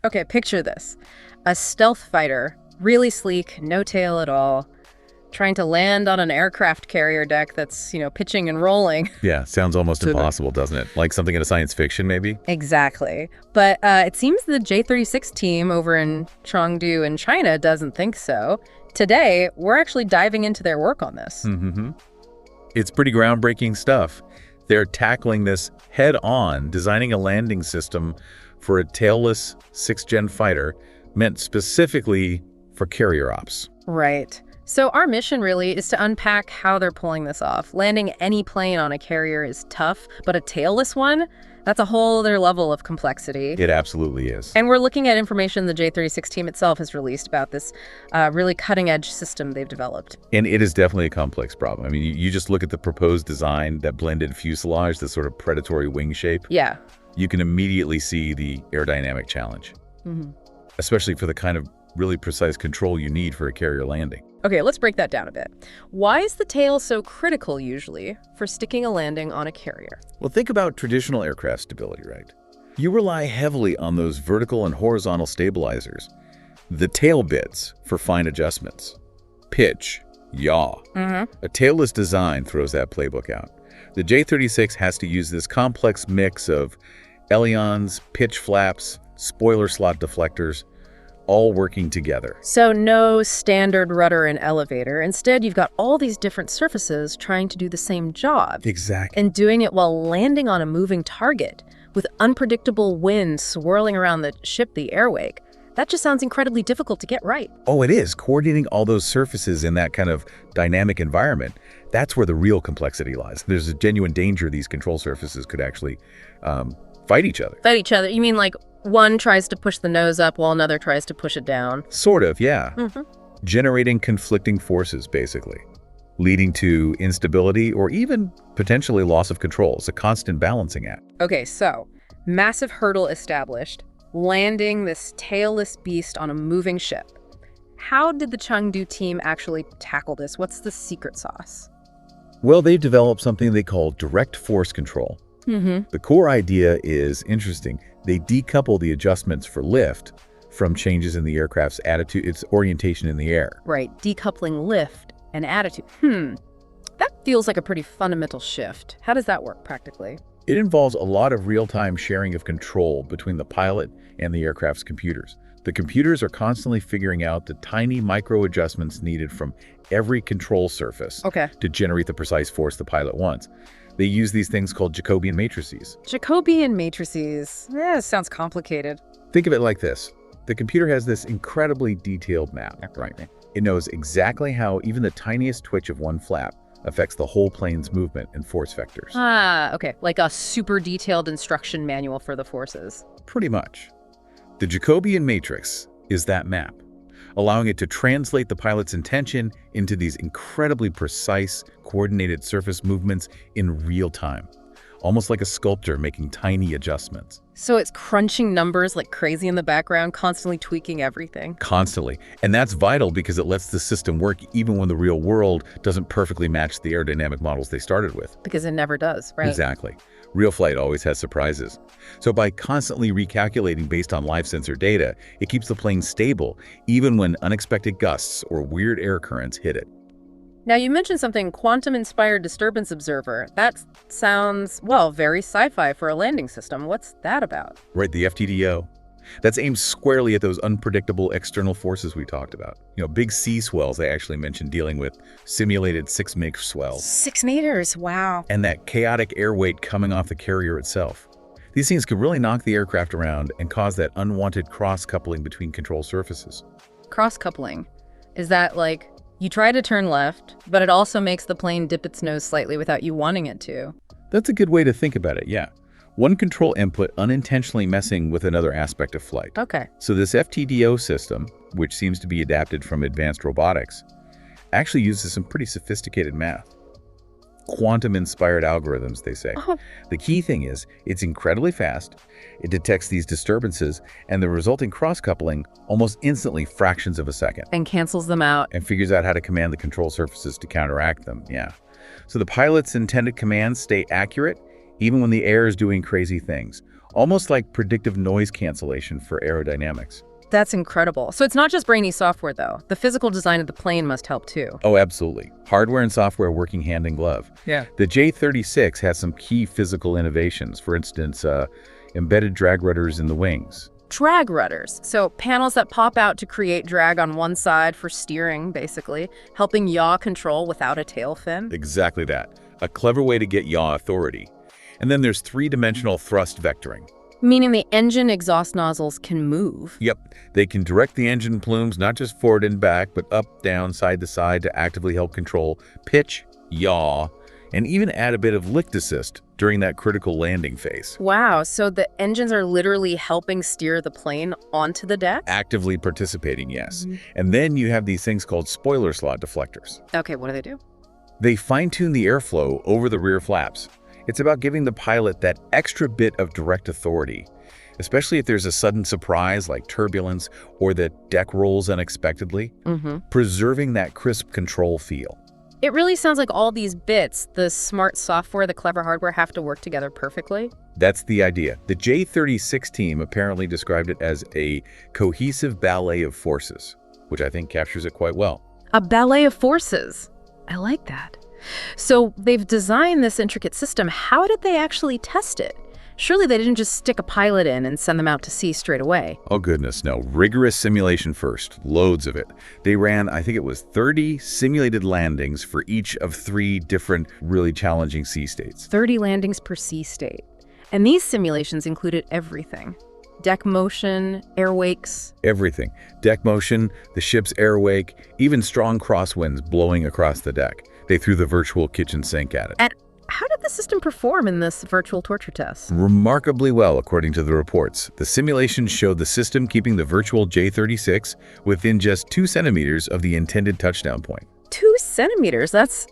Okay, picture this. A stealth fighter, really sleek, no tail at all, trying to land on an aircraft carrier deck that's, pitching and rolling. Yeah, sounds almost So impossible, doesn't it? Like something in a science fiction, maybe? Exactly. But it seems the J-36 team over in Changdu in China doesn't think so. Today, we're actually diving into their work on this. Mm-hmm. It's pretty groundbreaking stuff. They're tackling this head-on, designing a landing system for a tailless 6th-gen fighter meant specifically for carrier ops. Right. So our mission really is to unpack how they're pulling this off. Landing any plane on a carrier is tough, but a tailless one, that's a whole other level of complexity. It absolutely is. And we're looking at information the J-36 team itself has released about this really cutting-edge system they've developed. And it is definitely a complex problem. I mean, you just look at the proposed design, that blended fuselage, the sort of predatory wing shape. Yeah. You can immediately see the aerodynamic challenge, especially for the kind of really precise control you need for a carrier landing. Okay, let's break that down a bit. Why is the tail so critical, usually, for sticking a landing on a carrier? Well, think about traditional aircraft stability, right? You rely heavily on those vertical and horizontal stabilizers, the tail bits for fine adjustments, pitch, yaw. A tailless design throws that playbook out. The J-36 has to use this complex mix of ailerons, pitch flaps, spoiler slot deflectors, all working together. So no standard rudder and elevator. Instead, you've got all these different surfaces trying to do the same job. Exactly. And doing it while landing on a moving target with unpredictable wind swirling around the ship, the airwake. That just sounds incredibly difficult to get right. Oh, it is. Coordinating all those surfaces in that kind of dynamic environment, that's where the real complexity lies. There's a genuine danger these control surfaces could actually fight each other. Fight each other? You mean like one tries to push the nose up while another tries to push it down? Sort of, yeah. Generating conflicting forces, basically, leading to instability or even potentially loss of control. It's a constant balancing act. Okay, so massive hurdle established, landing this tailless beast on a moving ship. How did the Chengdu team actually tackle this? What's the secret sauce? Well, they've developed something they call direct force control. The core idea is interesting. They decouple the adjustments for lift from changes in the aircraft's attitude, its orientation in the air. Right, decoupling lift and attitude. That feels like a pretty fundamental shift. How does that work practically? It involves a lot of real-time sharing of control between the pilot and the aircraft's computers. The computers are constantly figuring out the tiny micro adjustments needed from every control surface to generate the precise force the pilot wants. They use these things called Jacobian matrices. Jacobian matrices. Sounds complicated. Think of it like this. The computer has this incredibly detailed map, right? It knows exactly how even the tiniest twitch of one flap affects the whole plane's movement and force vectors. Okay. Like a super detailed instruction manual for the forces. Pretty much. The Jacobian matrix is that map, allowing it to translate the pilot's intention into these incredibly precise, coordinated surface movements in real time, almost like a sculptor making tiny adjustments. So it's crunching numbers like crazy in the background, constantly tweaking everything. Constantly. And that's vital because it lets the system work even when the real world doesn't perfectly match the aerodynamic models they started with. Because it never does, right? Exactly. Real flight always has surprises. So by constantly recalculating based on live sensor data, it keeps the plane stable even when unexpected gusts or weird air currents hit it. Now, you mentioned something, quantum-inspired disturbance observer. That sounds, well, very sci-fi for a landing system. What's that about? Right, the FTDO. That's aimed squarely at those unpredictable external forces we talked about. Big sea swells they actually mentioned dealing with simulated 6-meter swells. 6 meters, wow. And that chaotic air weight coming off the carrier itself. These things could really knock the aircraft around and cause that unwanted cross-coupling between control surfaces. Cross-coupling? Is that like you try to turn left, but it also makes the plane dip its nose slightly without you wanting it to? That's a good way to think about it, yeah. One control input unintentionally messing with another aspect of flight. Okay. So this FTDO system, which seems to be adapted from advanced robotics, actually uses some pretty sophisticated math. Quantum-inspired algorithms, they say. The key thing is, it's incredibly fast, it detects these disturbances, and the resulting cross-coupling almost instantly fractions of a second. And cancels them out. And figures out how to command the control surfaces to counteract them, yeah. So the pilot's intended commands stay accurate, even when the air is doing crazy things, almost like predictive noise cancellation for aerodynamics. That's incredible. So it's not just brainy software, though. The physical design of the plane must help, too. Oh, absolutely. Hardware and software working hand in glove. Yeah. The J-36 has some key physical innovations. For instance, embedded drag rudders in the wings. Drag rudders. So panels that pop out to create drag on one side for steering, basically, helping yaw control without a tail fin. Exactly that. A clever way to get yaw authority. And then there's three-dimensional thrust vectoring. Meaning the engine exhaust nozzles can move. Yep, they can direct the engine plumes not just forward and back, but up, down, side to side to actively help control pitch, yaw, and even add a bit of lift assist during that critical landing phase. Wow, so the engines are literally helping steer the plane onto the deck? Actively participating, yes. And then you have these things called spoiler slot deflectors. Okay, what do they do? They fine-tune the airflow over the rear flaps. It's about giving the pilot that extra bit of direct authority, especially if there's a sudden surprise like turbulence or the deck rolls unexpectedly, preserving that crisp control feel. It really sounds like all these bits, the smart software, the clever hardware, have to work together perfectly. That's the idea. The J-36 team apparently described it as a cohesive ballet of forces, which I think captures it quite well. A ballet of forces. I like that. So they've designed this intricate system. How did they actually test it? Surely they didn't just stick a pilot in and send them out to sea straight away. Oh goodness, no. Rigorous simulation first. Loads of it. They ran, I think it was 30 simulated landings for each of 3 different really challenging sea states. 30 landings per sea state. And these simulations included everything. Deck motion, air wakes. Everything. Deck motion, the ship's air wake, even strong crosswinds blowing across the deck. They threw the virtual kitchen sink at it. And how did the system perform in this virtual torture test? Remarkably well, according to the reports. The simulations showed the system keeping the virtual J-36 within just 2 centimeters of the intended touchdown point. 2 centimeters? That's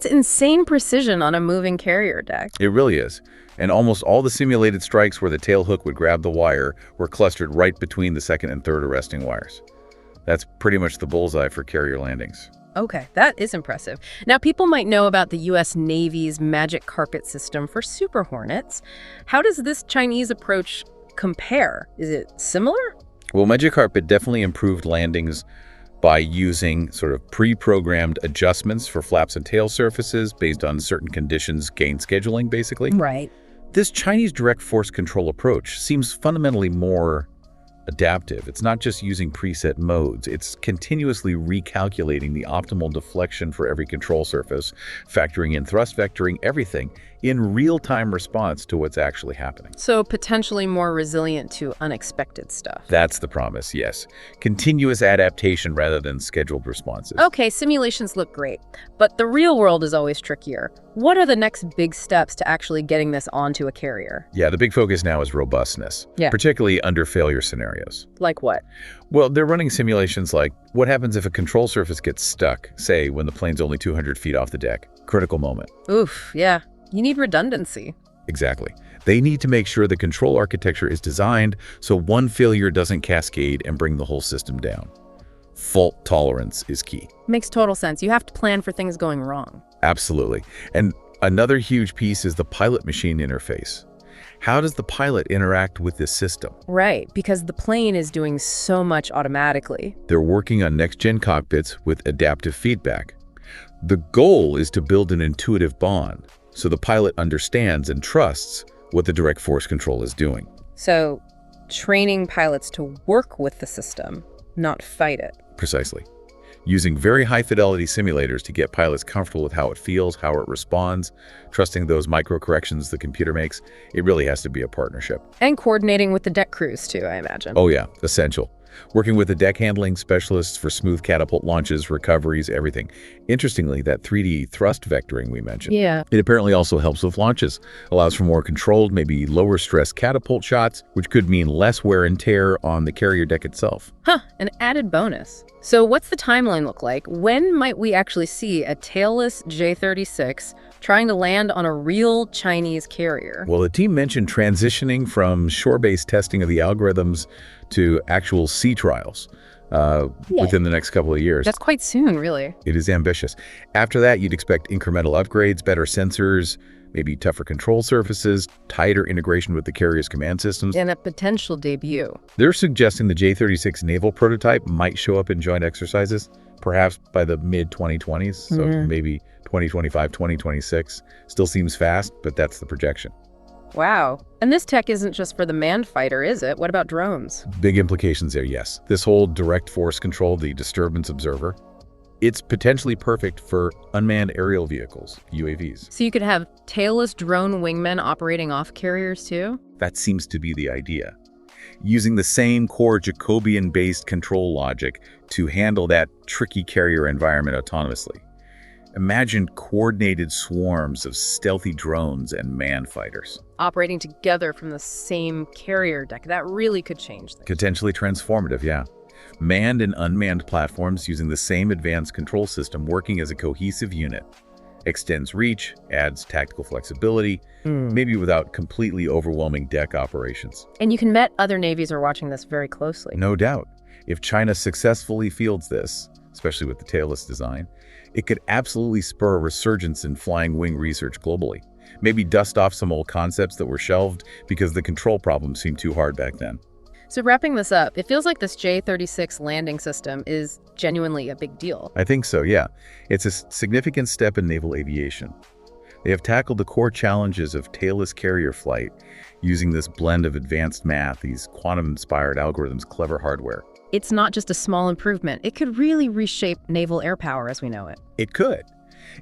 insane precision on a moving carrier deck. It really is. And almost all the simulated strikes where the tail hook would grab the wire were clustered right between the second and third arresting wires. That's pretty much the bullseye for carrier landings. Okay, that is impressive. Now, people might know about the U.S. Navy's Magic Carpet system for Super Hornets. How does this Chinese approach compare? Is it similar? Well, Magic Carpet definitely improved landings by using sort of pre-programmed adjustments for flaps and tail surfaces based on certain conditions, gain scheduling, basically. Right. This Chinese direct force control approach seems fundamentally more adaptive. It's not just using preset modes. It's continuously recalculating the optimal deflection for every control surface, factoring in thrust vectoring, everything in real-time response to what's actually happening. So potentially more resilient to unexpected stuff. That's the promise, yes. Continuous adaptation rather than scheduled responses. Okay, simulations look great, but the real world is always trickier. What are the next big steps to actually getting this onto a carrier? Yeah, the big focus now is robustness, particularly under failure scenarios. Like what? Well, they're running simulations like, what happens if a control surface gets stuck, say, when the plane's only 200 feet off the deck? Critical moment. Oof, yeah. You need redundancy. Exactly. They need to make sure the control architecture is designed so one failure doesn't cascade and bring the whole system down. Fault tolerance is key. Makes total sense. You have to plan for things going wrong. Absolutely. And another huge piece is the pilot-machine interface. How does the pilot interact with this system? Right, because the plane is doing so much automatically. They're working on next-gen cockpits with adaptive feedback. The goal is to build an intuitive bond, so the pilot understands and trusts what the direct force control is doing. So, training pilots to work with the system, not fight it. Precisely. Using very high-fidelity simulators to get pilots comfortable with how it feels, how it responds, trusting those micro-corrections the computer makes. It really has to be a partnership. And coordinating with the deck crews, too, I imagine. Oh yeah, essential. Working with the deck handling specialists for smooth catapult launches, recoveries, everything. Interestingly, that 3D thrust vectoring we mentioned, it apparently also helps with launches, allows for more controlled, maybe lower stress catapult shots, which could mean less wear and tear on the carrier deck itself. Huh, an added bonus. So what's the timeline look like? When might we actually see a tailless J-36 trying to land on a real Chinese carrier? Well, the team mentioned transitioning from shore-based testing of the algorithms to actual sea trials within the next couple of years. That's quite soon, really. It is ambitious. After that, you'd expect incremental upgrades, better sensors, Maybe tougher control surfaces, tighter integration with the carrier's command systems. And a potential debut. They're suggesting the J-36 naval prototype might show up in joint exercises, perhaps by the mid-2020s, so maybe 2025, 2026. Still seems fast, but that's the projection. Wow. And this tech isn't just for the manned fighter, is it? What about drones? Big implications there, yes. This whole direct force control, the disturbance observer, it's potentially perfect for unmanned aerial vehicles, UAVs. So you could have tailless drone wingmen operating off carriers too? That seems to be the idea. Using the same core Jacobian-based control logic to handle that tricky carrier environment autonomously. Imagine coordinated swarms of stealthy drones and manned fighters. Operating together from the same carrier deck. That really could change things. Potentially transformative, yeah. Manned and unmanned platforms using the same advanced control system working as a cohesive unit. Extends reach, adds tactical flexibility, maybe without completely overwhelming deck operations. And you can bet other navies are watching this very closely. No doubt. If China successfully fields this, especially with the tailless design, it could absolutely spur a resurgence in flying wing research globally. Maybe dust off some old concepts that were shelved because the control problems seemed too hard back then. So wrapping this up, it feels like this J-36 landing system is genuinely a big deal. I think so, yeah. It's a significant step in naval aviation. They have tackled the core challenges of tailless carrier flight using this blend of advanced math, these quantum-inspired algorithms, clever hardware. It's not just a small improvement. It could really reshape naval air power as we know it. It could.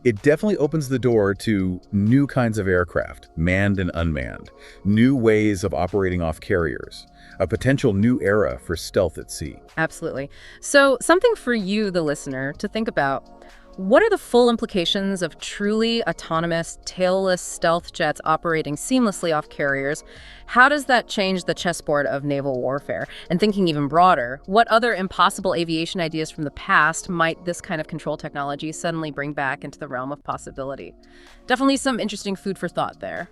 It definitely opens the door to new kinds of aircraft, manned and unmanned, new ways of operating off carriers, a potential new era for stealth at sea. Absolutely. So something for you, the listener, to think about. What are the full implications of truly autonomous, tailless stealth jets operating seamlessly off carriers? How does that change the chessboard of naval warfare? And thinking even broader, what other impossible aviation ideas from the past might this kind of control technology suddenly bring back into the realm of possibility? Definitely some interesting food for thought there.